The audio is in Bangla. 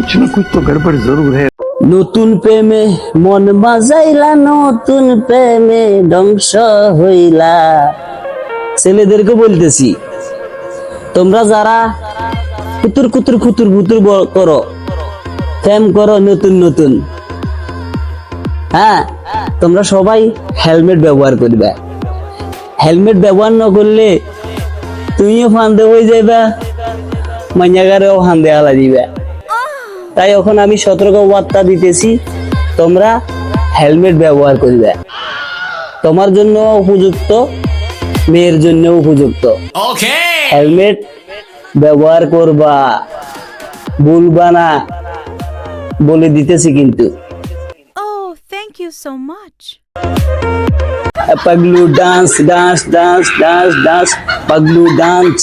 कुछ तो गड़बड़ जरूर है। নতুন প্রেমে মন বাজাইলা, নতুন প্রেমে ধ্বংস হইলা। ছেলেদেরকে বলতেছি, তোমরা যারা কুতুর কুতুর কুতুর কুতুর করো, প্রেম করো নতুন নতুন, হ্যাঁ, তোমরা সবাই হেলমেট ব্যবহার করবে। হেলমেট ব্যবহার না করলে তুমিও ফান্দে হয়ে যাইবা, মাইয়াগারেও ফান্দে হালা দিবে। তাই এখন আমি সতর্ক বার্তা দিতেছি, তোমরা হেলমেট ব্যবহার করবে। তোমার জন্য উপযুক্ত, মেয়ের জন্য উপযুক্ত। হেলমেট ব্যবহার করবা, ভুলবা না, বলে দিতেছি কিন্তু। Oh, thank you so much. Paglu dance dance dance dance dance, Paglu dance.